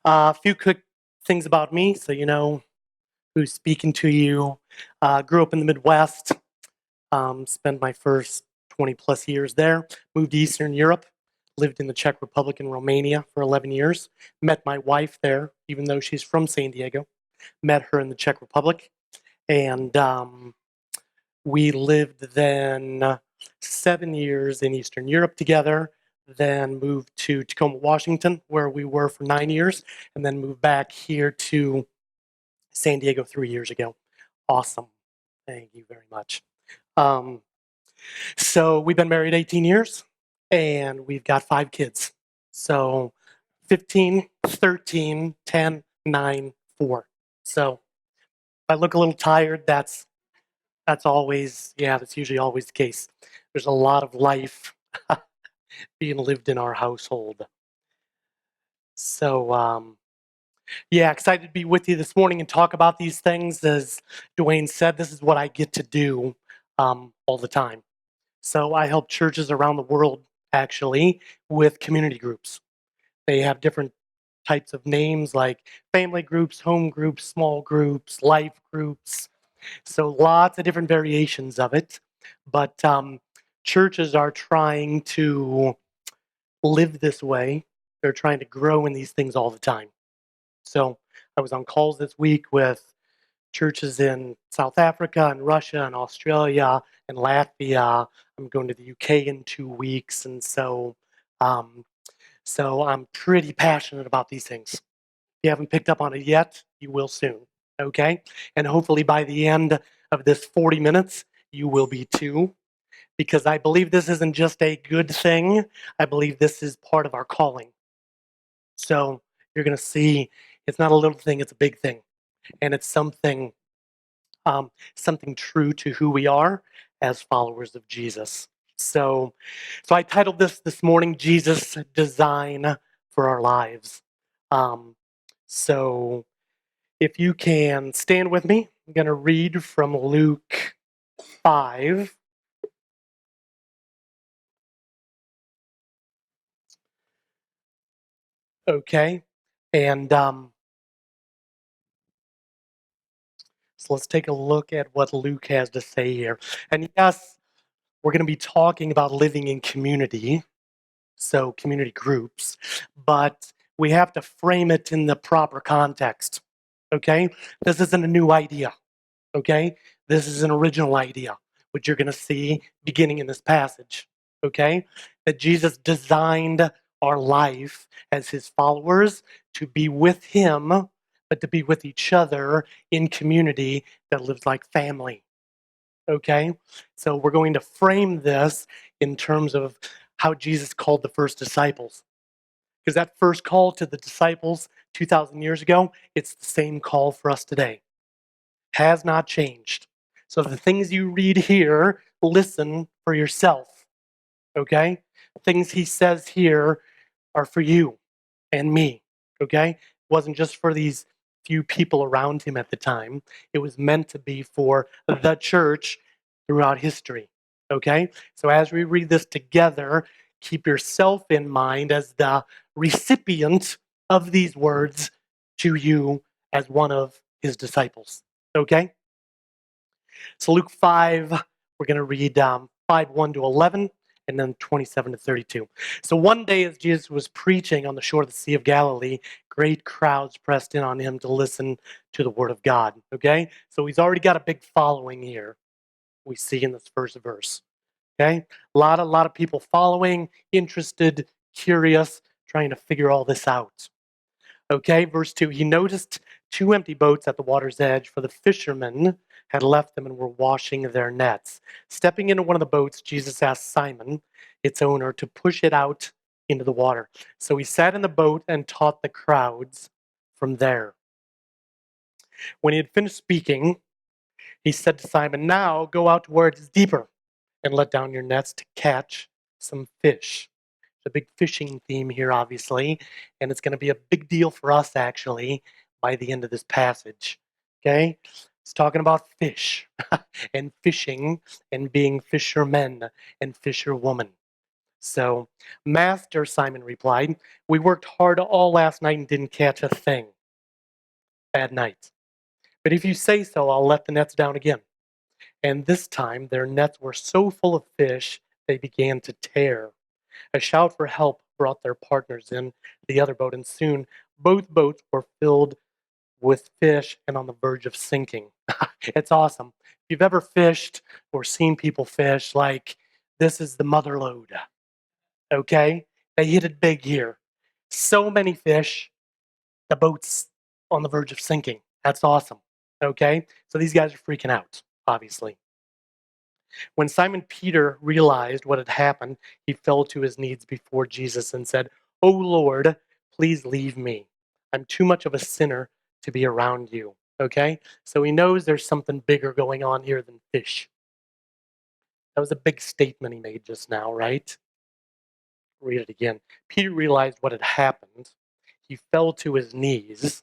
A few quick things about me so you know who's speaking to you. Grew up in the Midwest, spent my first 20 plus years there, moved to Eastern Europe, lived in the Czech Republic and Romania for 11 years, met my wife there, even though she's from San Diego, met her in the Czech Republic, and we lived then 7 years in Eastern Europe together, then moved to Tacoma, Washington, where we were for 9 years, and then moved back here to San Diego 3 years ago. Awesome. Thank you very much. Um, so we've been married 18 years and we've got 5 kids. So 15, 13, 10, 9, 4. So if I look a little tired, that's always, yeah, that's usually always the case. There's a lot of life being lived in our household. So, yeah, excited to be with you this morning and talk about these things. As Dwayne said, this is what I get to do all the time. So I help churches around the world, actually, with community groups. They have different types of names like family groups, home groups, small groups, life groups. So lots of different variations of it. But churches are trying to live this way. They're trying to grow in these things all the time. So I was on calls this week with churches in South Africa and Russia and Australia and Latvia. I'm going to the UK in 2 weeks, and um, so I'm pretty passionate about these things. If you haven't picked up on it yet, you will soon. Okay, and hopefully by the end of this 40 minutes, you will be too, because I believe this isn't just a good thing. I believe this is part of our calling. So you're going to see it's not a little thing, it's a big thing. And it's something true to who we are as followers of Jesus. So I titled this morning, Jesus' Design for Our Lives. Um, so if you can stand with me, I'm going to read from Luke 5. Okay. And so let's take a look at what Luke has to say here. And yes, we're going to be talking about living in community, so community groups, but we have to frame it in the proper context. Okay? This isn't a new idea. Okay? This is an original idea, which you're going to see beginning in this passage. Okay? That Jesus designed our life as his followers to be with him, but to be with each other in community that lives like family. Okay? So we're going to frame this in terms of how Jesus called the first disciples. Because that first call to the disciples 2,000 years ago, it's the same call for us today. Has not changed. So the things you read here, listen for yourself. Okay? Things he says here are for you and me. Okay? It wasn't just for these few people around him at the time. It was meant to be for the church throughout history. Okay? So as we read this together, keep yourself in mind as the recipient of these words to you as one of his disciples. Okay? So Luke 5, we're going to read 5, 1 to 11, and then 27 to 32. So one day as Jesus was preaching on the shore of the Sea of Galilee, great crowds pressed in on him to listen to the word of God. Okay? So he's already got a big following here, we see in this first verse. Okay? A lot of people following, interested, curious, trying to figure all this out. Okay, verse 2, he noticed 2 empty boats at the water's edge, for the fishermen had left them and were washing their nets. Stepping into one of the boats, Jesus asked Simon, its owner, to push it out into the water. So he sat in the boat and taught the crowds from there. When he had finished speaking, he said to Simon, now go out to where it is deeper and let down your nets to catch some fish. The big fishing theme here, obviously, and it's going to be a big deal for us, actually, by the end of this passage. Okay? It's talking about fish and fishing and being fishermen and fisherwomen. So, Master, Simon replied, we worked hard all last night and didn't catch a thing. Bad night. But if you say so, I'll let the nets down again. And this time their nets were so full of fish they began to tear. A shout for help brought their partners in the other boat, and soon both boats were filled with fish and on the verge of sinking. It's awesome. If you've ever fished or seen people fish, like, this is the mother lode, okay? They hit it big here. So many fish, the boat's on the verge of sinking. That's awesome, okay? So these guys are freaking out, obviously. When Simon Peter realized what had happened, he fell to his knees before Jesus and said, "Oh Lord, please leave me. I'm too much of a sinner to be around you." Okay? So he knows there's something bigger going on here than fish. That was a big statement he made just now, right? Read it again. Peter realized what had happened. He fell to his knees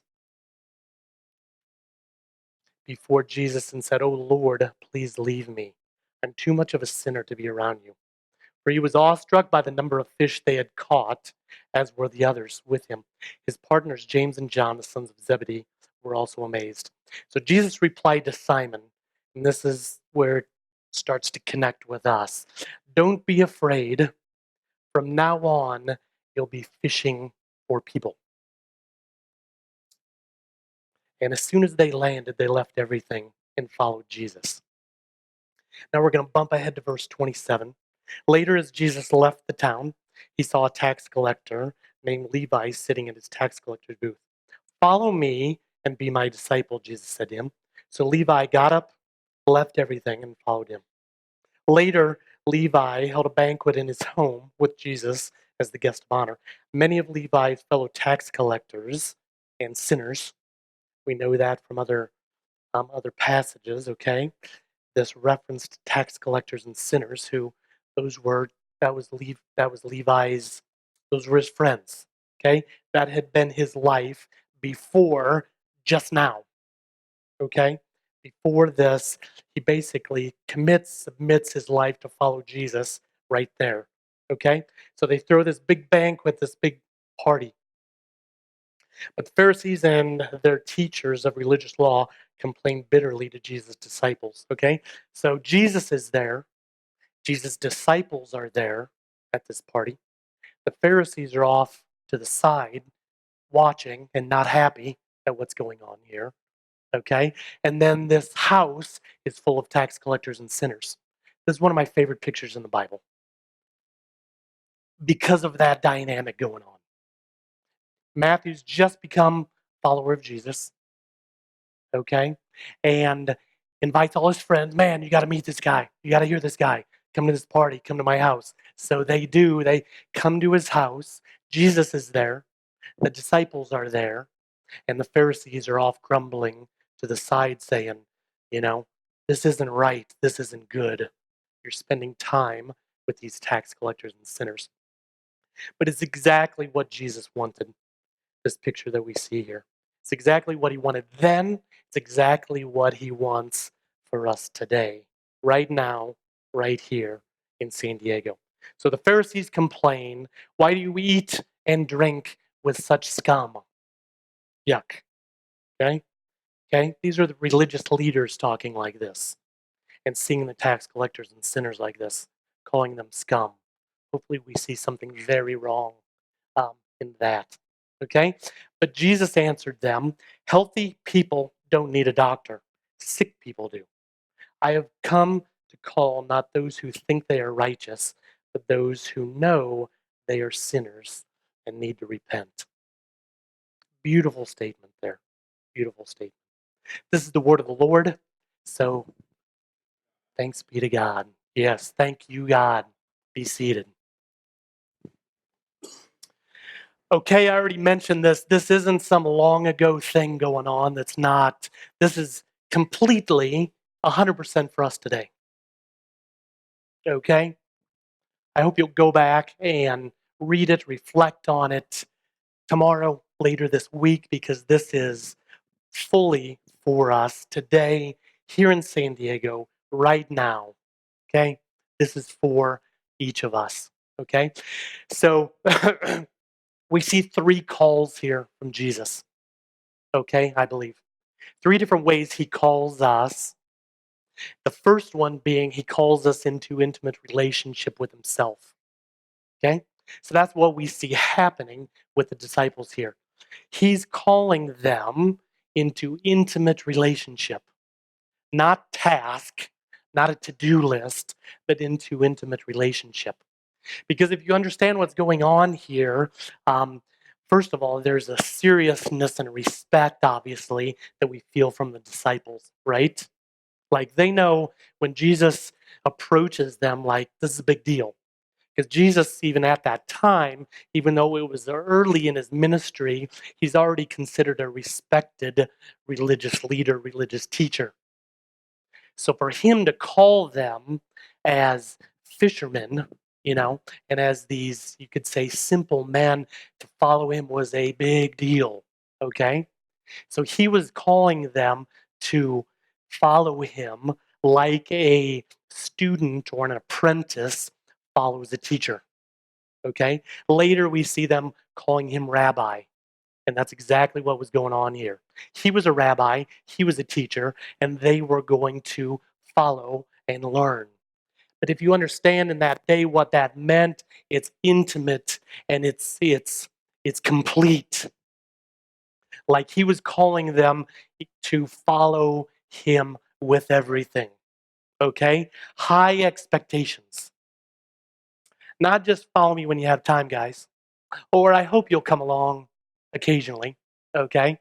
before Jesus and said, "Oh Lord, please leave me. I'm too much of a sinner to be around you." For he was awestruck by the number of fish they had caught, as were the others with him. His partners, James and John, the sons of Zebedee, were also amazed. So Jesus replied to Simon, and this is where it starts to connect with us. Don't be afraid. From now on, you'll be fishing for people. And as soon as they landed, they left everything and followed Jesus. Now we're going to bump ahead to verse 27. Later, as Jesus left the town, he saw a tax collector named Levi sitting in his tax collector's booth. "Follow me and be my disciple," Jesus said to him. So Levi got up, left everything, and followed him. Later, Levi held a banquet in his home with Jesus as the guest of honor. Many of Levi's fellow tax collectors and sinners, we know that from other passages, okay? This reference to tax collectors and sinners who those were that was Levi's, those were his friends, okay? That had been his life before just now, okay? Before this, he basically submits his life to follow Jesus right there, okay? So they throw this big banquet, this big party. But the Pharisees and their teachers of religious law complained bitterly to Jesus' disciples, okay? So Jesus is there. Jesus' disciples are there at this party. The Pharisees are off to the side, watching and not happy at what's going on here, okay? And then this house is full of tax collectors and sinners. This is one of my favorite pictures in the Bible because of that dynamic going on. Matthew's just become follower of Jesus, okay? And invites all his friends, "Man, you got to meet this guy. You got to hear this guy. Come to this party. Come to my house." So they do. They come to his house. Jesus is there. The disciples are there. And the Pharisees are off grumbling to the side, saying, you know, "This isn't right. This isn't good. You're spending time with these tax collectors and sinners." But it's exactly what Jesus wanted, this picture that we see here. It's exactly what he wanted then. It's exactly what he wants for us today, right now, right here in San Diego. So the Pharisees complain, "Why do you eat and drink with such scum?" Yuck. Okay? Okay? These are the religious leaders talking like this and seeing the tax collectors and sinners like this, calling them scum. Hopefully, we see something very wrong in that. Okay? But Jesus answered them, "Healthy people don't need a doctor, sick people do. I have come to call not those who think they are righteous, but those who know they are sinners and need to repent." Beautiful statement there. Beautiful statement. This is the word of the Lord. So thanks be to God. Yes, thank you, God. Be seated. Okay, I already mentioned this. This isn't some long ago thing going on that's not. This is completely 100% for us today. Okay? I hope you'll go back and read it, reflect on it tomorrow, later this week, because this is fully for us today, here in San Diego, right now. Okay? This is for each of us. Okay? So we see three calls here from Jesus. Okay, I believe. Three different ways he calls us. The first one being he calls us into intimate relationship with himself. Okay? So that's what we see happening with the disciples here. He's calling them into intimate relationship, not task, not a to do list, but into intimate relationship. Because if you understand what's going on here, first of all, there's a seriousness and respect, obviously, that we feel from the disciples, right? Like they know when Jesus approaches them, like this is a big deal. Because Jesus, even at that time, even though it was early in his ministry, he's already considered a respected religious leader, religious teacher. So for him to call them as fishermen, and as these, you could say, simple men to follow him was a big deal. Okay? So he was calling them to follow him like a student or an apprentice follows a teacher. Okay? Later we see them calling him rabbi. And that's exactly what was going on here. He was a rabbi, he was a teacher, and they were going to follow and learn. But if you understand in that day what that meant, it's intimate and it's complete. Like he was calling them to follow him with everything. Okay? High expectations. Not just follow me when you have time, guys. Or I hope you'll come along occasionally. Okay?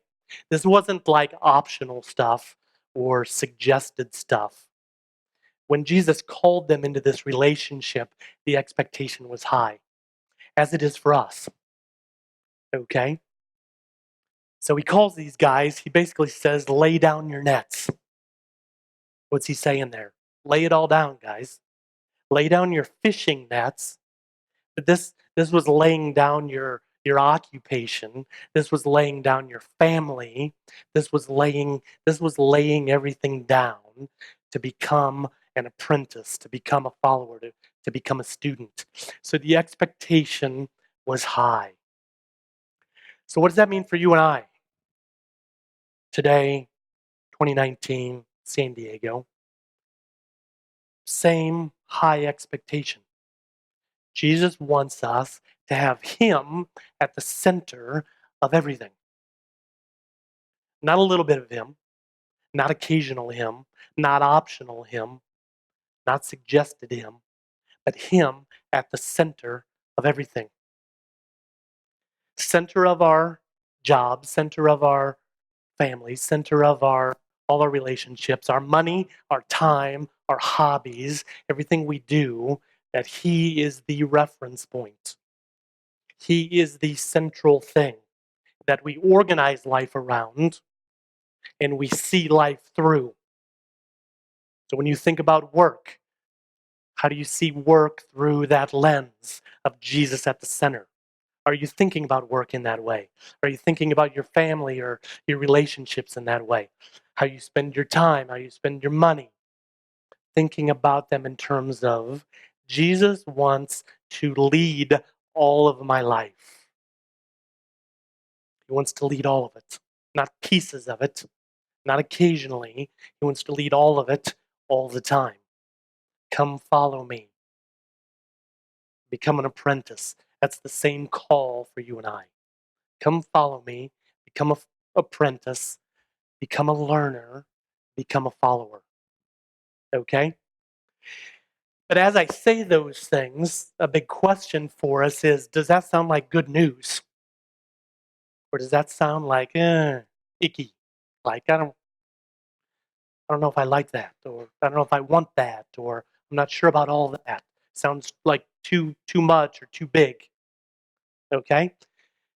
This wasn't like optional stuff or suggested stuff. When Jesus called them into this relationship, the expectation was high, as it is for us. Okay? So he calls these guys, he basically says, lay down your nets. What's he saying there? Lay it all down, guys. Lay down your fishing nets. But this was laying down your occupation. This was laying down your family. This was laying everything down to become an apprentice, to become a follower, to become a student. So the expectation was high. So what does that mean for you and I? Today, 2019, San Diego. Same high expectation. Jesus wants us to have him at the center of everything. Not a little bit of him, not occasional him, not optional him, not suggested him, but him at the center of everything. Center of our job, center of our family, center of all our relationships, our money, our time, our hobbies, everything we do, that he is the reference point. He is the central thing that we organize life around and we see life through. So when you think about work, how do you see work through that lens of Jesus at the center? Are you thinking about work in that way? Are you thinking about your family or your relationships in that way? How you spend your time, how you spend your money? Thinking about them in terms of Jesus wants to lead all of my life. He wants to lead all of it, not pieces of it, not occasionally. He wants to lead all of it all the time. Come follow me. Become an apprentice. That's the same call for you and I. Come follow me. Become an apprentice. Become a learner. Become a follower. Okay? But as I say those things, a big question for us is, does that sound like good news? Or does that sound like icky? Like I don't know if I like that, or I don't know if I want that, or I'm not sure about all that. Sounds like too much or too big. Okay?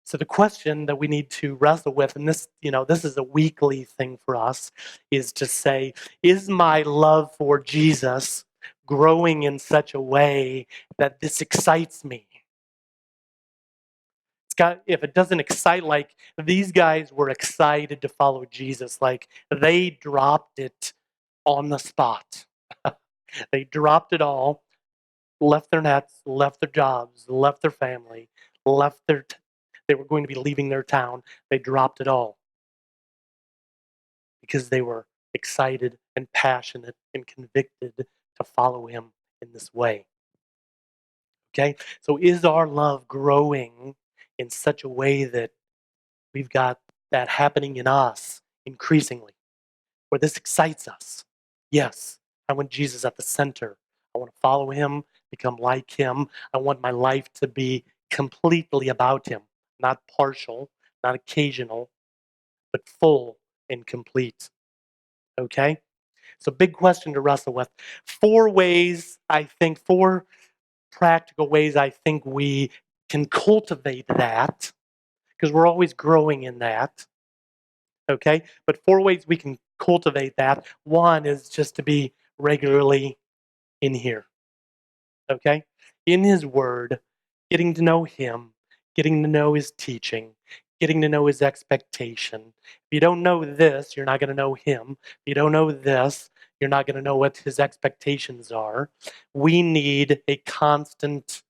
So the question that we need to wrestle with, and this is a weekly thing for us, is to say, is my love for Jesus growing in such a way that this excites me? If it doesn't excite, like these guys were excited to follow Jesus, like they dropped it on the spot. They dropped it all. left their nets, left their jobs, left their family, left they were going to be leaving their town. They dropped it all because they were excited and passionate and convicted to follow him in this way. Okay? So is our love growing in such a way that we've got that happening in us increasingly, where this excites us? Yes, I want Jesus at the center. I want to follow him, become like him. I want my life to be completely about him, not partial, not occasional, but full and complete. Okay? So, big question to wrestle with. Four practical ways I think we can cultivate that, because we're always growing in that. Okay? But four ways we can cultivate that. One is just to be regularly in here. Okay? In his word, getting to know him, getting to know his teaching, getting to know his expectation. If you don't know this, you're not going to know him. If you don't know this, you're not going to know what his expectations are. We need a constant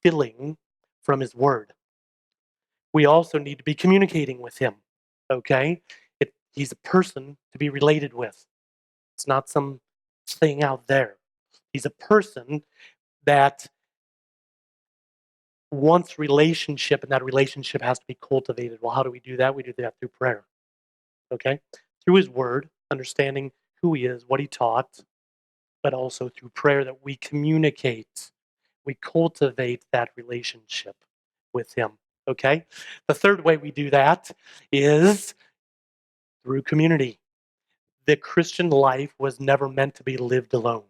filling from his word. We also need to be communicating with him. Okay? He's a person to be related with. It's not some thing out there. He's a person that wants relationship, and that relationship has to be cultivated. Well, how do we do that? We do that through prayer. Okay? Through his word, understanding who he is, what he taught, but also through prayer that we communicate, we cultivate that relationship with him. Okay? The third way we do that is through community. The Christian life was never meant to be lived alone.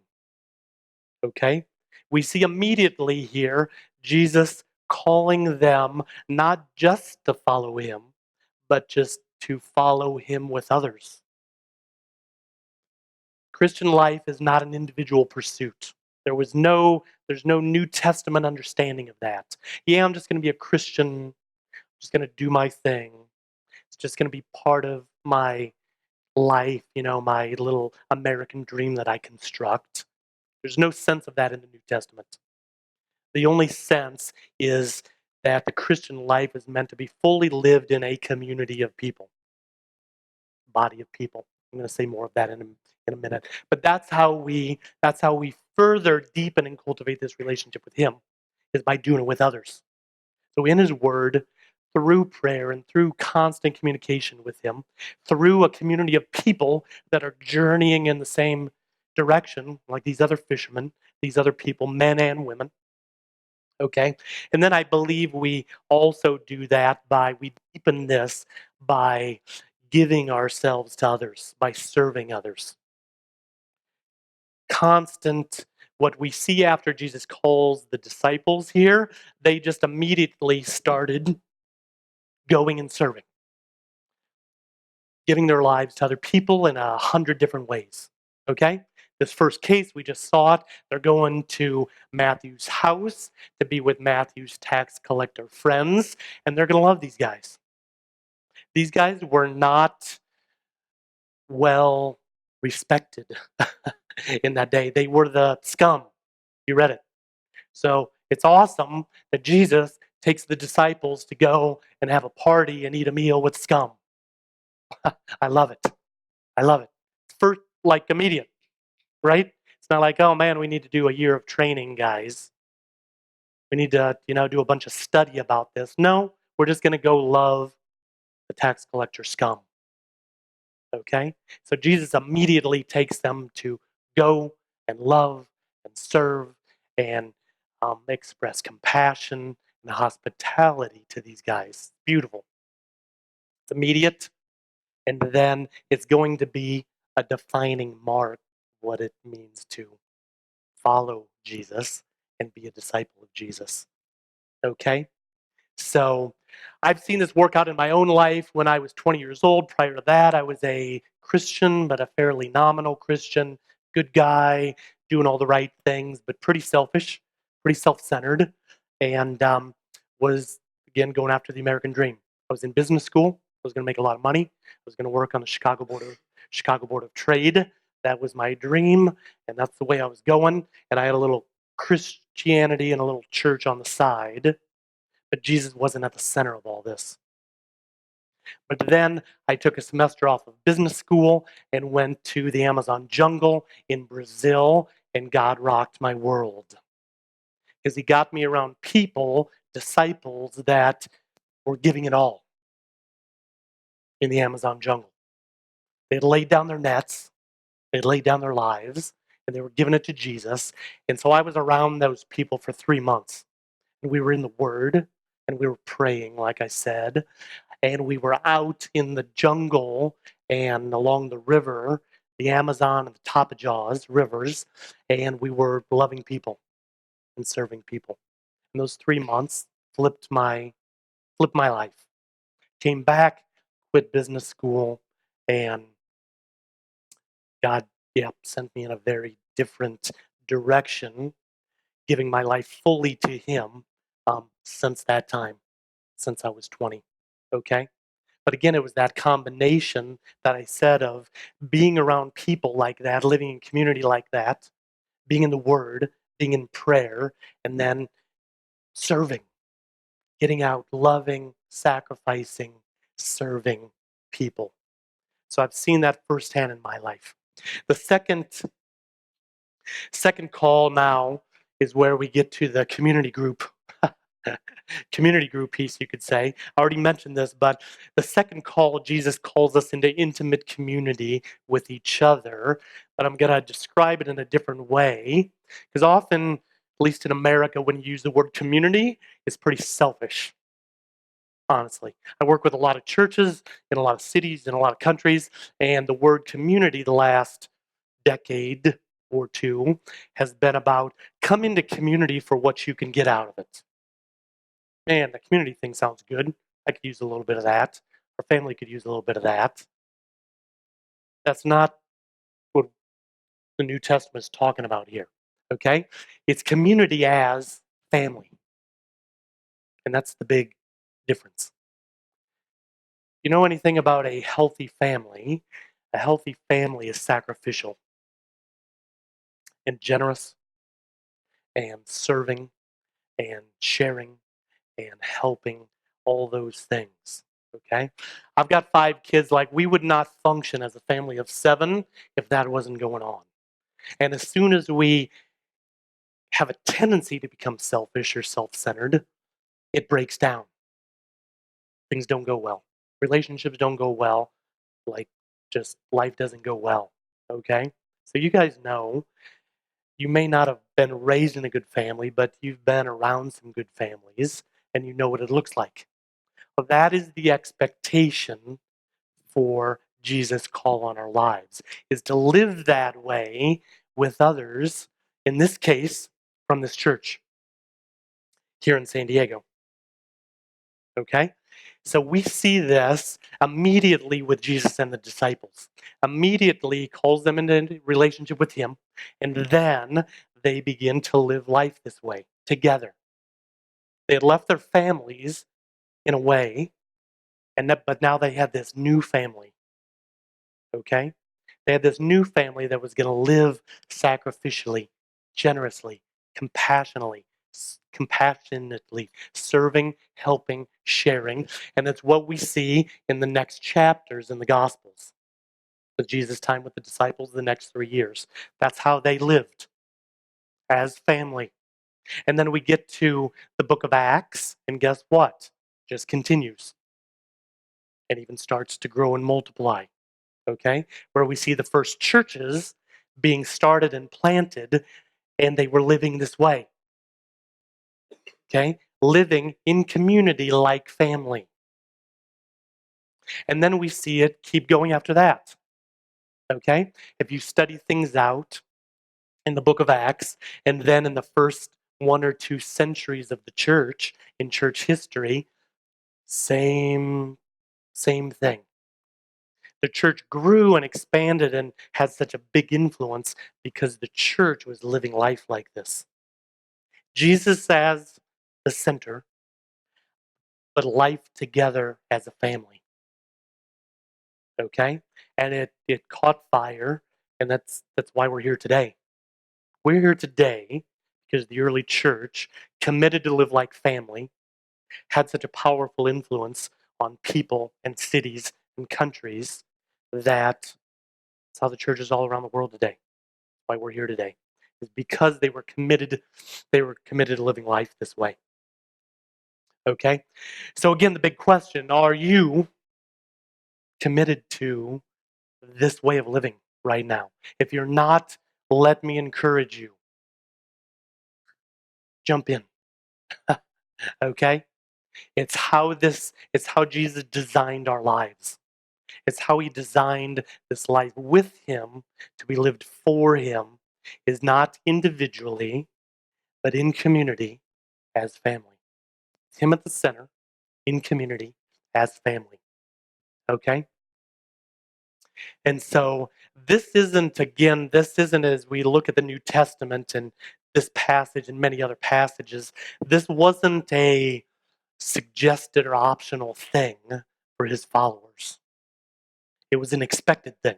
Okay? We see immediately here Jesus calling them not just to follow him, but just to follow him with others. Christian life is not an individual pursuit. There's no New Testament understanding of that. Yeah, I'm just going to be a Christian, just going to do my thing. It's just going to be part of my life, my little American dream that I construct. There's no sense of that in the New Testament. The only sense is that the Christian life is meant to be fully lived in a community of people, body of people. I'm going to say more of that in a minute. But that's how we further deepen and cultivate this relationship with him, is by doing it with others. So in his word, through prayer and through constant communication with him, through a community of people that are journeying in the same direction, like these other fishermen, these other people, men and women. Okay. And then I believe we also do that we deepen this by giving ourselves to others, by serving others. Constant, what we see after Jesus calls the disciples here, they just immediately started going and serving, giving their lives to other people in 100 different ways. Okay? This first case, we just saw it. They're going to Matthew's house to be with Matthew's tax collector friends, and they're going to love these guys. These guys were not well respected in that day. They were the scum. You read it. So it's awesome that Jesus takes the disciples to go and have a party and eat a meal with scum. I love it. I love it. First, like immediate, right? It's not like, oh man, we need to do a year of training, guys. We need to, do a bunch of study about this. No, we're just going to go love the tax collector scum. Okay? So Jesus immediately takes them to go and love and serve and express compassion and hospitality to these guys. Beautiful. It's immediate, and then it's going to be a defining mark what it means to follow Jesus and be a disciple of Jesus. Okay? So I've seen this work out in my own life when I was 20 years old. Prior to that, I was a Christian, but a fairly nominal Christian, good guy, doing all the right things, but pretty selfish, pretty self-centered, and was, again, going after the American dream. I was in business school. I was going to make a lot of money. I was going to work on the Chicago Board of Trade. That was my dream, and that's the way I was going, and I had a little Christianity and a little church on the side, but Jesus wasn't at the center of all this. But then I took a semester off of business school and went to the Amazon jungle in Brazil, and God rocked my world because He got me around people, disciples that were giving it all in the Amazon jungle. They'd laid down their nets, they'd laid down their lives, and they were giving it to Jesus. And so I was around those people for 3 months. And we were in the Word, and we were praying, like I said, and we were out in the jungle and along the river, the Amazon and the Tapajos rivers, and we were loving people and serving people. And those 3 months flipped my life. Came back, quit business school, and God, yeah, sent me in a very different direction, giving my life fully to Him since that time, since I was 20. Okay? But again, it was that combination that I said of being around people like that, living in community like that, being in the Word, being in prayer, and then serving, getting out, loving, sacrificing, serving people. So I've seen that firsthand in my life. The second call now is where we get to the community group. Community group piece, you could say. I already mentioned this, but the second call, Jesus calls us into intimate community with each other. But I'm going to describe it in a different way. Because often, at least in America, when you use the word community, it's pretty selfish, honestly. I work with a lot of churches in a lot of cities, in a lot of countries, and the word community the last decade or two has been about come into community for what you can get out of it. Man, the community thing sounds good. I could use a little bit of that. Our family could use a little bit of that. That's not what the New Testament is talking about here. Okay? It's community as family. And that's the big difference. You know anything about a healthy family? A healthy family is sacrificial and generous and serving and sharing and helping, all those things. Okay? I've got 5 kids. Like, we would not function as a family of 7 if that wasn't going on. And as soon as we have a tendency to become selfish or self centered, it breaks down. Things don't go well. Relationships don't go well. Like, just life doesn't go well. Okay? So, you guys know you may not have been raised in a good family, but you've been around some good families and you know what it looks like. Well, that is the expectation for Jesus' call on our lives, is to live that way with others, in this case, from this church here in San Diego. Okay? So we see this immediately with Jesus and the disciples. Immediately he calls them into relationship with him, and then they begin to live life this way together. They had left their families in a way, but now they had this new family. Okay? They had this new family that was going to live sacrificially, generously, compassionately, serving, helping, sharing. And that's what we see in the next chapters in the Gospels. With Jesus' time with the disciples, the next 3 years. That's how they lived as family. And then we get to the book of Acts, and guess what? Just continues and even starts to grow and multiply. Okay? Where we see the first churches being started and planted, and they were living this way. Okay? Living in community like family. And then we see it keep going after that. Okay? If you study things out in the book of Acts, and then in the first 1 or 2 centuries of the church, in church history, same thing. The church grew and expanded and had such a big influence because the church was living life like this. Jesus as the center, but life together as a family. Okay? And it caught fire And that's why we're here today. We're here today because the early church committed to live like family, had such a powerful influence on people and cities and countries that it's how the church is all around the world today. Why we're here today is because they were committed to living life this way. Okay? So again, the big question, are you committed to this way of living right now? If you're not, let me encourage you. Jump in. Okay? It's how Jesus designed our lives. It's how he designed this life with him to be lived for him, is not individually, but in community as family. It's him at the center, in community as family. Okay? And so this isn't as we look at the New Testament and this passage and many other passages, this wasn't a suggested or optional thing for his followers. It was an expected thing.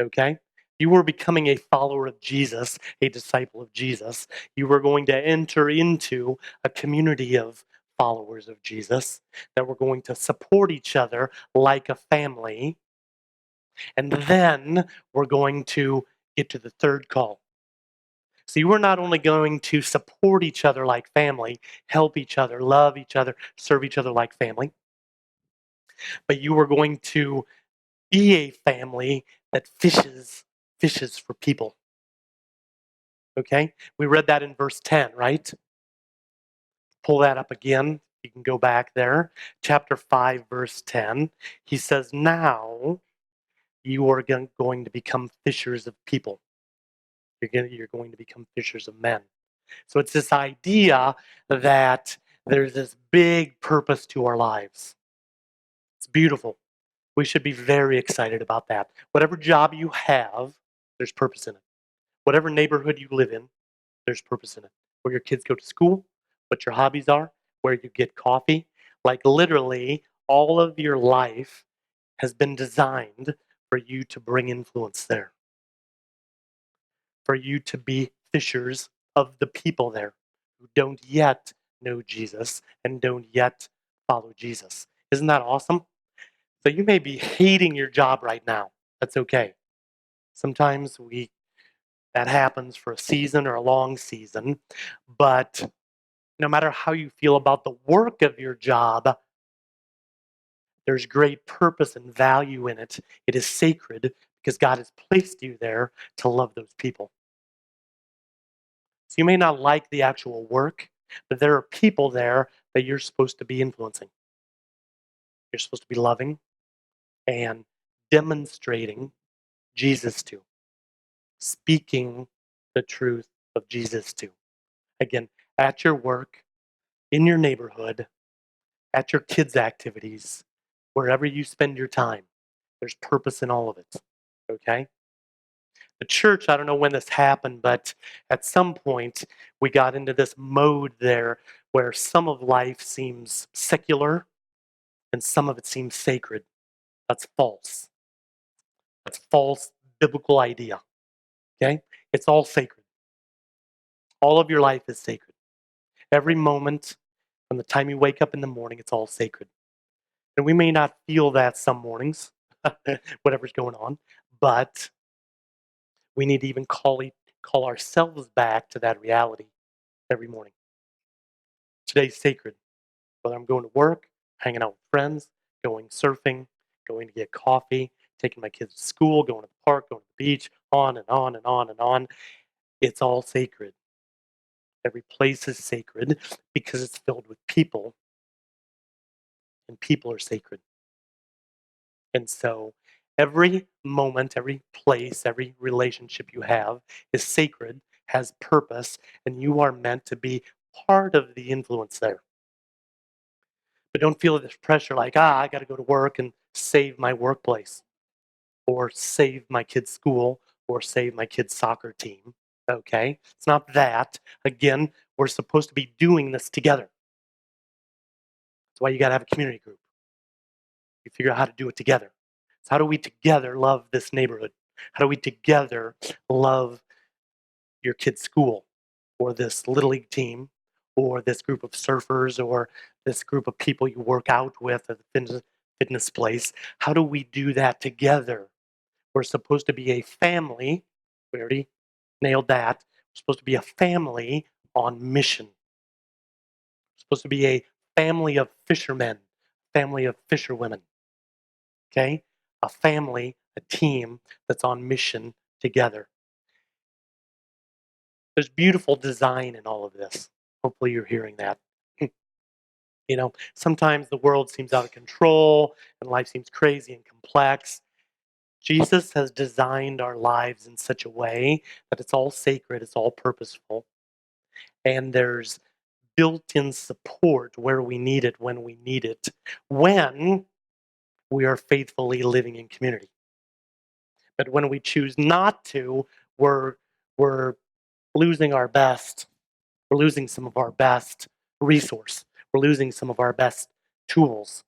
Okay? You were becoming a follower of Jesus, a disciple of Jesus. You were going to enter into a community of followers of Jesus that were going to support each other like a family. And then we're going to get to the third call. So you were not only going to support each other like family, help each other, love each other, serve each other like family, but you were going to be a family that fishes for people. Okay? We read that in verse 10, right? Pull that up again. You can go back there. Chapter 5, verse 10. He says, now you are going to become fishers of people. You're going to become fishers of men. So it's this idea that there's this big purpose to our lives. It's beautiful. We should be very excited about that. Whatever job you have, there's purpose in it. Whatever neighborhood you live in, there's purpose in it. Where your kids go to school, what your hobbies are, where you get coffee. Like literally, all of your life has been designed for you to bring influence there, for you to be fishers of the people there who don't yet know Jesus and don't yet follow Jesus. Isn't that awesome? So you may be hating your job right now. That's okay. Sometimes that happens for a season or a long season, but no matter how you feel about the work of your job, there's great purpose and value in it. It is sacred because God has placed you there to love those people. So you may not like the actual work, but there are people there that you're supposed to be influencing. You're supposed to be loving and demonstrating Jesus to, speaking the truth of Jesus to. Again, at your work, in your neighborhood, at your kids' activities, wherever you spend your time, there's purpose in all of it. Okay? The church, I don't know when this happened, but at some point we got into this mode there where some of life seems secular and some of it seems sacred. That's false. That's false biblical idea. Okay? It's all sacred. All of your life is sacred. Every moment from the time you wake up in the morning, it's all sacred. And we may not feel that some mornings, whatever's going on, but we need to even call ourselves back to that reality every morning. Today's sacred. Whether I'm going to work, hanging out with friends, going surfing, going to get coffee, taking my kids to school, going to the park, going to the beach, on and on and on and on. It's all sacred. Every place is sacred because it's filled with people, and people are sacred. And so every moment, every place, every relationship you have is sacred, has purpose, and you are meant to be part of the influence there. But don't feel this pressure like, I got to go to work and save my workplace or save my kid's school or save my kid's soccer team. Okay? It's not that. Again, we're supposed to be doing this together. That's why you got to have a community group. You figure out how to do it together. So how do we together love this neighborhood? How do we together love your kid's school or this little league team or this group of surfers or this group of people you work out with at the fitness place? How do we do that together? We're supposed to be a family. We already nailed that. We're supposed to be a family on mission. We're supposed to be a family of fishermen, family of fisherwomen. Okay? A family, a team that's on mission together. There's beautiful design in all of this. Hopefully you're hearing that. Sometimes the world seems out of control and life seems crazy and complex. Jesus has designed our lives in such a way that it's all sacred, it's all purposeful, and there's built-in support where we need it, when we need it, when we are faithfully living in community. But when we choose not to, we're we're losing our best. We're losing some of our best resource. We're losing some of our best tools.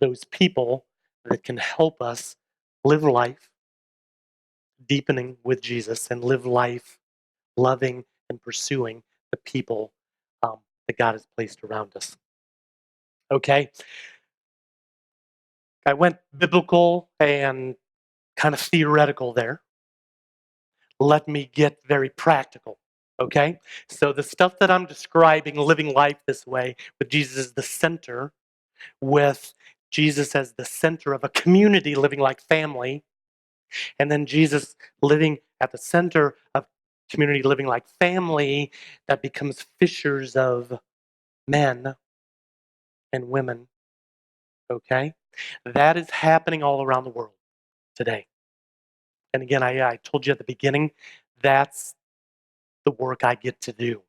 Those people that can help us live life deepening with Jesus and live life loving and pursuing the people that God has placed around us. Okay, I went biblical and kind of theoretical there. Let me get very practical. Okay, so the stuff that I'm describing, living life this way, with Jesus as the center, with Jesus as the center of a community living like family, and then Jesus living at the center of community living like family that becomes fishers of men and women, okay? That is happening all around the world today. And again, I told you at the beginning, that's the work I get to do.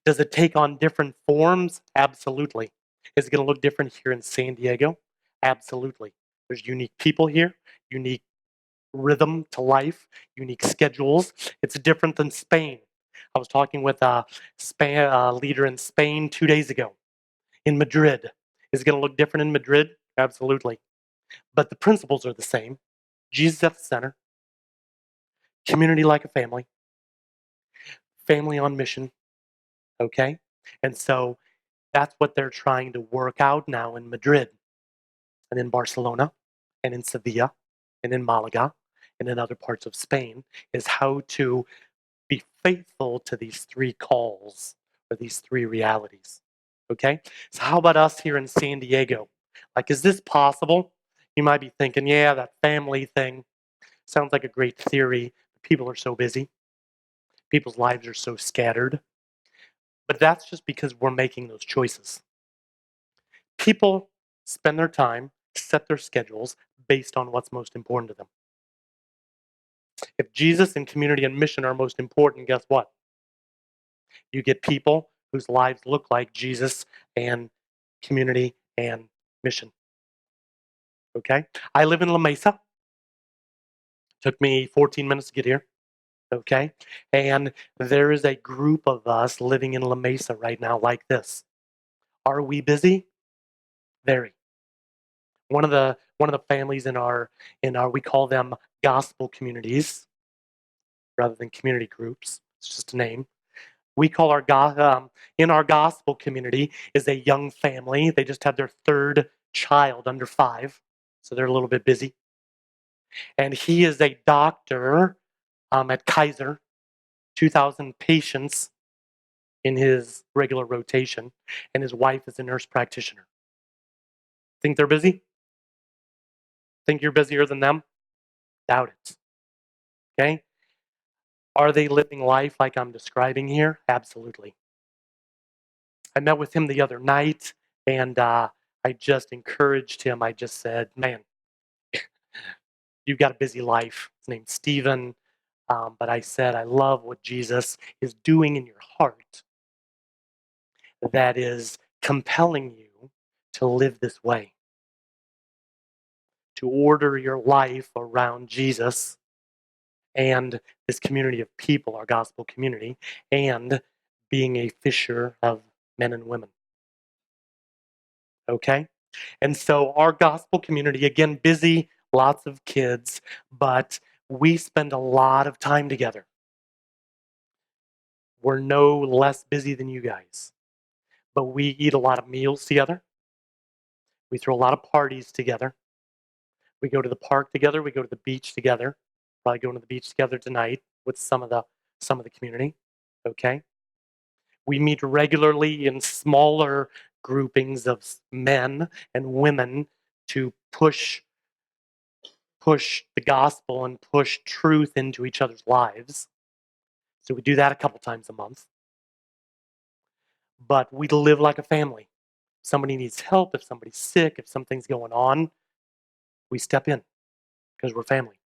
Does it take on different forms? Absolutely. Is it going to look different here in San Diego? Absolutely. There's unique people here, unique rhythm to life, unique schedules. It's different than Spain. I was talking with a leader in Spain 2 days ago in Madrid. Is it going to look different in Madrid? Absolutely. But the principles are the same. Jesus at the center, community like a family, family on mission, okay? And so that's what they're trying to work out now in Madrid and in Barcelona and in Sevilla and in Malaga and in other parts of Spain is how to be faithful to these three calls or these three realities. Okay? So, how about us here in San Diego? Like, is this possible? You might be thinking, yeah, that family thing sounds like a great theory. People are so busy, people's lives are so scattered. But that's just because we're making those choices. People spend their time, set their schedules based on what's most important to them. If Jesus and community and mission are most important, guess what? You get people whose lives look like Jesus and community and mission. Okay? I live in La Mesa. Took me 14 minutes to get here. Okay? And there is a group of us living in La Mesa right now like this. Are we busy? Very. One of the families in our we call them gospel communities rather than community groups. It's just a name. We call in our gospel community is a young family. They just had their third child under 5, so they're a little bit busy. And he is a doctor at Kaiser, 2,000 patients in his regular rotation, and his wife is a nurse practitioner. Think they're busy? Think you're busier than them? Doubt it. Okay? Are they living life like I'm describing here? Absolutely. I met with him the other night, and I just encouraged him. I just said, "Man, you've got a busy life." His name's Stephen, but I said, "I love what Jesus is doing in your heart that is compelling you to live this way, to order your life around Jesus and this community of people, our gospel community, and being a fisher of men and women." Okay? And so our gospel community, again, busy, lots of kids, but We spend a lot of time together. We're no less busy than you guys, but we eat a lot of meals together. We throw a lot of parties together. We go to the park together. We go to the beach together. Probably going to the beach together tonight with some of the community. Okay. We meet regularly in smaller groupings of men and women to push the gospel and push truth into each other's lives. So we do that a couple times a month. But we live like a family. If somebody needs help, if somebody's sick, if something's going on, we step in because we're family.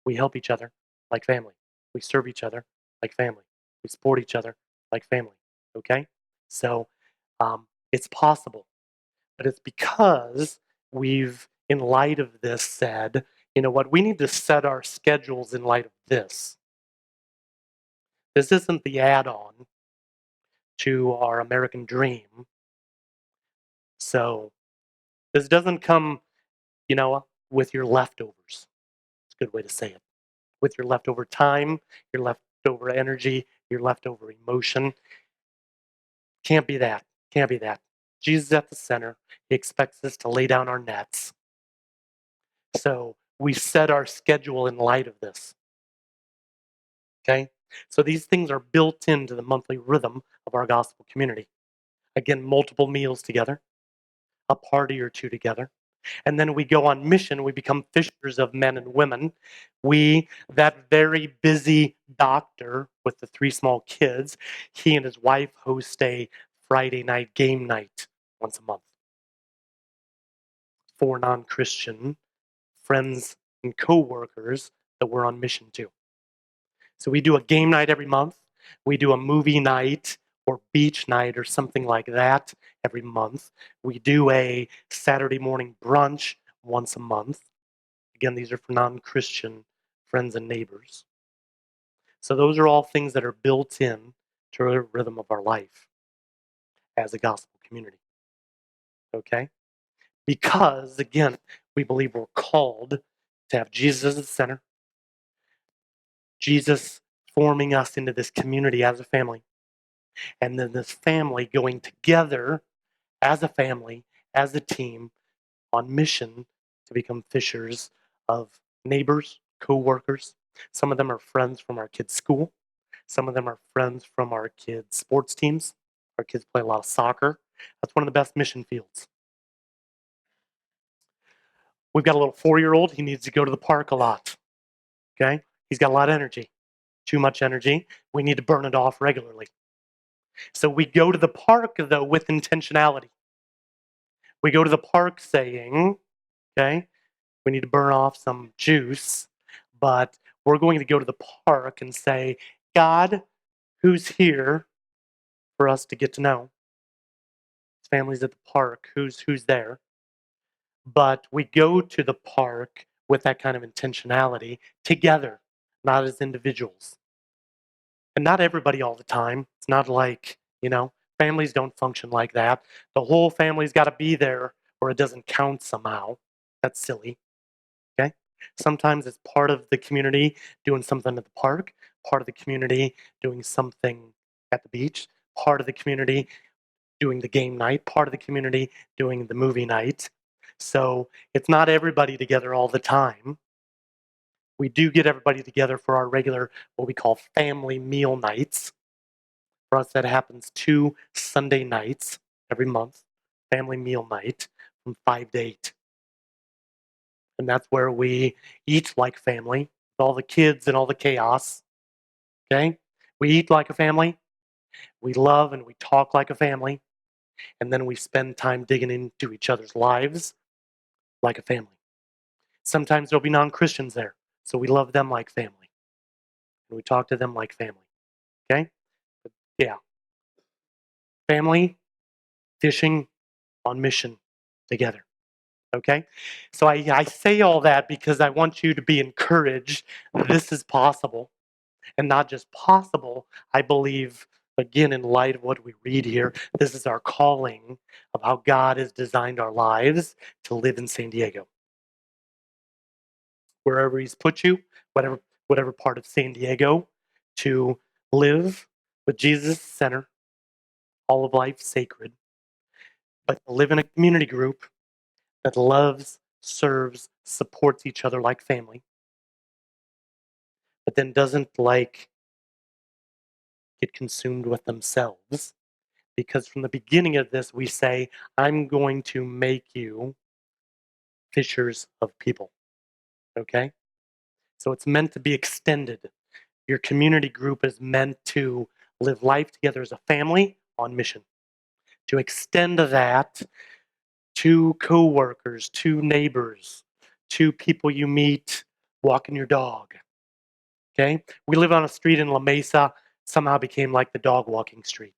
We help each other like family. We serve each other like family. We support each other like family. Okay? So it's possible, but it's because we've, in light of this, said, you know what, we need to set our schedules in light of this. This isn't the add on to our American dream. So this doesn't come, with your leftovers. It's a good way to say it. With your leftover time, your leftover energy, your leftover emotion. Can't be that. Can't be that. Jesus is at the center. He expects us to lay down our nets. So we set our schedule in light of this. Okay? So these things are built into the monthly rhythm of our gospel community. Again, multiple meals together, a party or two together. And then we go on mission. We become fishers of men and women. That very busy doctor with the 3 small kids, he and his wife host a Friday night game night once a month for non-Christian friends and co-workers that we're on mission to. So we do a game night every month. We do a movie night or beach night or something like that every month. We do a Saturday morning brunch once a month. Again, these are for non-Christian friends and neighbors. So those are all things that are built in to the rhythm of our life as a gospel community. Okay? Because, again, we believe we're called to have Jesus at the center, Jesus forming us into this community as a family, and then this family going together as a family, as a team, on mission to become fishers of neighbors, co-workers. Some of them are friends from our kids' school. Some of them are friends from our kids' sports teams. Our kids play a lot of soccer. That's one of the best mission fields. We've got a little 4-year-old. He needs to go to the park a lot. Okay? He's got a lot of energy, too much energy. We need to burn it off regularly. So we go to the park, though, with intentionality. We go to the park saying, okay, we need to burn off some juice, but we're going to go to the park and say, God, who's here for us to get to know? His family's at the park. Who's there? But we go to the park with that kind of intentionality together, not as individuals. And not everybody all the time. It's not like, families don't function like that. The whole family's got to be there or it doesn't count somehow. That's silly. Okay? Sometimes it's part of the community doing something at the park, part of the community doing something at the beach, part of the community doing the game night, part of the community doing the movie night. So it's not everybody together all the time. We do get everybody together for our regular, what we call family meal nights. For us, that happens 2 Sunday nights every month, family meal night from 5 to 8. And that's where we eat like family, with all the kids and all the chaos. Okay? We eat like a family, we love and we talk like a family, and then we spend time digging into each other's lives like a family. Sometimes there'll be non-Christians there, so we love them like family, and we talk to them like family. Okay? But yeah, family, fishing, on mission together. Okay? So I say all that because I want you to be encouraged. This is possible. And not just possible, I believe, again, in light of what we read here, this is our calling of how God has designed our lives to live in San Diego. Wherever He's put you, whatever whatever part of San Diego, to live with Jesus center, all of life sacred, but to live in a community group that loves, serves, supports each other like family, but then doesn't like get consumed with themselves. Because from the beginning of this, we say, I'm going to make you fishers of people. Okay? So it's meant to be extended. Your community group is meant to live life together as a family on mission. To extend that to coworkers, to neighbors, to people you meet walking your dog. Okay? We live on a street in La Mesa, somehow became like the dog walking street.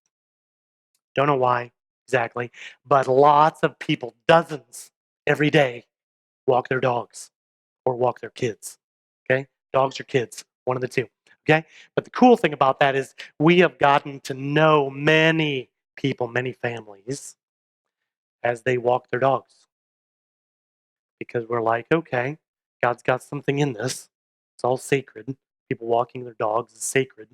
Don't know why exactly, but lots of people, dozens every day, walk their dogs or walk their kids. Okay? Dogs or kids, one of the two. Okay? But the cool thing about that is we have gotten to know many people, many families as they walk their dogs because we're like, okay, God's got something in this. It's all sacred. People walking their dogs is sacred.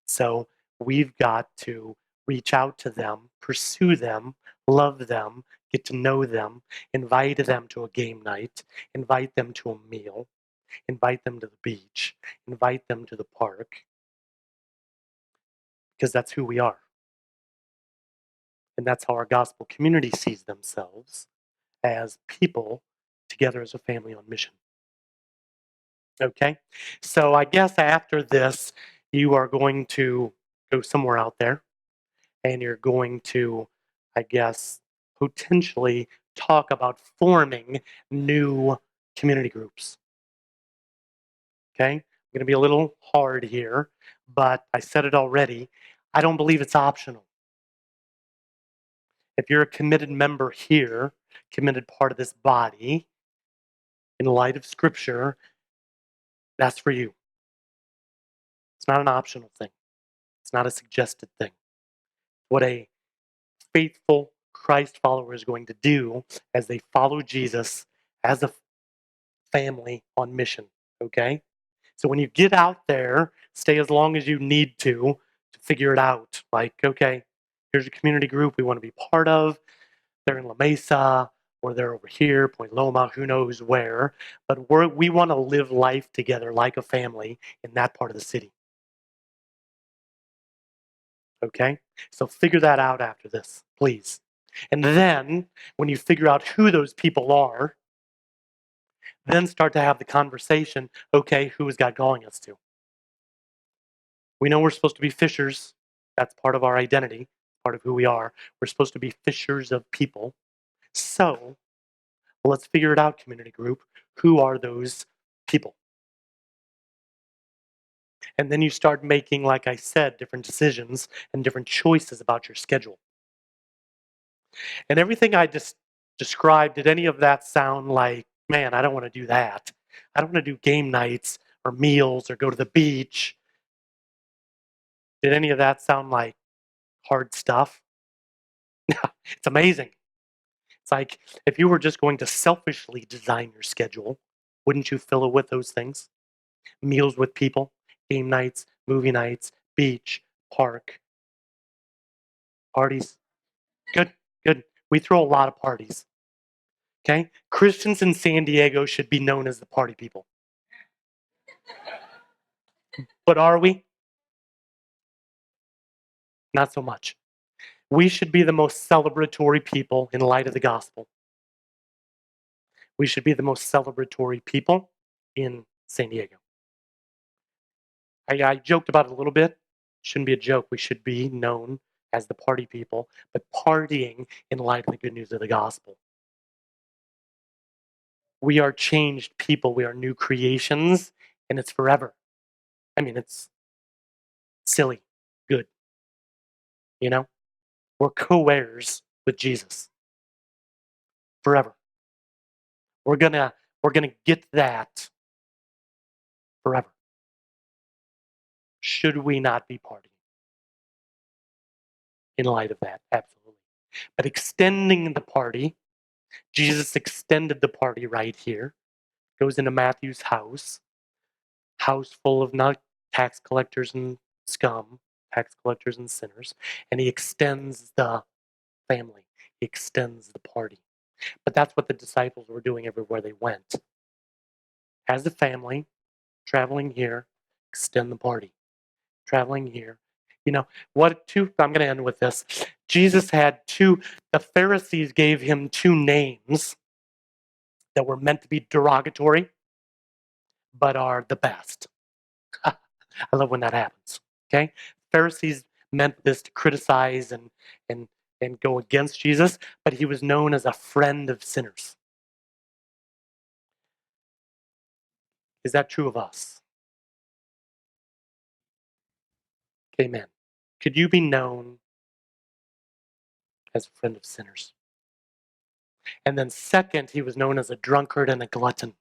So we've got to reach out to them, pursue them, love them, get to know them, invite them to a game night, invite them to a meal, invite them to the beach, invite them to the park, because that's who we are. And that's how our gospel community sees themselves as people together as a family on mission. Okay? So I guess after this, you are going to go somewhere out there and you're going to, I guess, potentially talk about forming new community groups. Okay? I'm going to be a little hard here, but I said it already. I don't believe it's optional. If you're a committed member here, committed part of this body, in light of Scripture, that's for you. It's not an optional thing. It's not a suggested thing. What a faithful Christ follower is going to do as they follow Jesus as a family on mission. Okay? So when you get out there, stay as long as you need to figure it out. Like, okay, here's a community group we want to be part of. They're in La Mesa or they're over here, Point Loma, who knows where. But we want to live life together like a family in that part of the city. Okay? So figure that out after this, please. And then when you figure out who those people are, then start to have the conversation, okay, who is God calling us to? We know we're supposed to be fishers. That's part of our identity, part of who we are. We're supposed to be fishers of people. So let's figure it out, community group. Who are those people? And then you start making, like I said, different decisions and different choices about your schedule. And everything I just described, did any of that sound like, man, I don't want to do that? I don't want to do game nights or meals or go to the beach. Did any of that sound like hard stuff? It's amazing. It's like if you were just going to selfishly design your schedule, wouldn't you fill it with those things? Meals with people, game nights, movie nights, beach, park, parties. Good, good. We throw a lot of parties. Okay? Christians in San Diego should be known as the party people. But are we? Not so much. We should be the most celebratory people in light of the gospel. We should be the most celebratory people in San Diego. I joked about it a little bit. Shouldn't be a joke. We should be known as the party people, but partying in light of the good news of the gospel. We are changed people. We are new creations, and it's forever. I mean, it's silly, good. You know, we're co-heirs with Jesus forever. We're gonna we're gonna get that forever. Should we not be partying in light of that? Absolutely. But extending the party, Jesus extended the party right here. Goes into Matthew's house. house full of not tax collectors and scum, tax collectors and sinners, and he extends the family. He extends the party. But that's what the disciples were doing everywhere they went. As a family, traveling here, extend the party. Traveling here. You know, what two, I'm going to end with this. Jesus had two, the Pharisees gave him two names that were meant to be derogatory, but are the best. I love when that happens. Okay? Pharisees meant this to criticize and and go against Jesus, but he was known as a friend of sinners. Is that true of us? Amen. Could you be known as a friend of sinners? And then second, he was known as a drunkard and a glutton.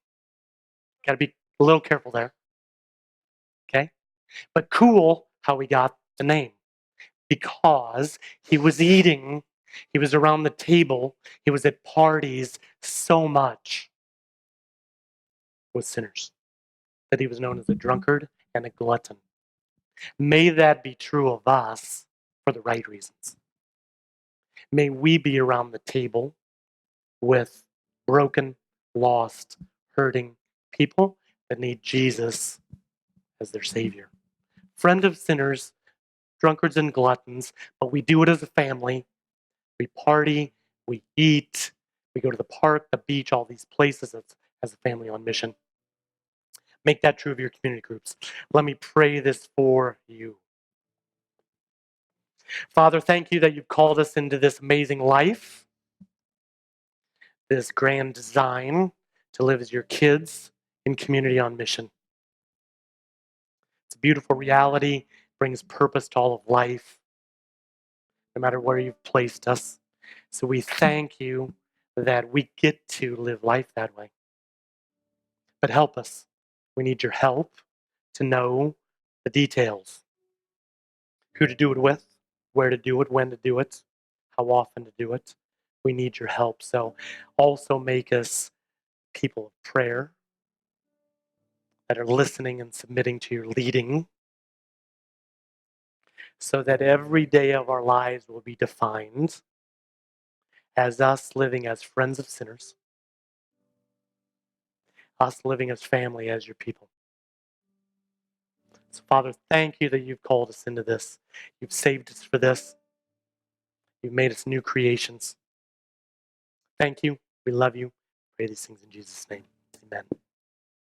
Got to be a little careful there. Okay? But cool how he got the name because he was eating, he was around the table, he was at parties so much with sinners that he was known as a drunkard and a glutton. May that be true of us for the right reasons. May we be around the table with broken, lost, hurting people that need Jesus as their Savior. Friend of sinners, drunkards and gluttons, but we do it as a family. We party, we eat, we go to the park, the beach, all these places as a family on mission. Make that true of your community groups. Let me pray this for you. Father, thank you that you've called us into this amazing life, this grand design to live as your kids in community on mission. It's a beautiful reality, brings purpose to all of life, no matter where you've placed us. So we thank you that we get to live life that way. But help us. We need your help to know the details, who to do it with, where to do it, when to do it, how often to do it. We need your help. So also make us people of prayer that are listening and submitting to your leading so that every day of our lives will be defined as us living as friends of sinners, us living as family, as your people. So, Father, thank you that you've called us into this. You've saved us for this. You've made us new creations. Thank you. We love you. Pray these things in Jesus' name. Amen.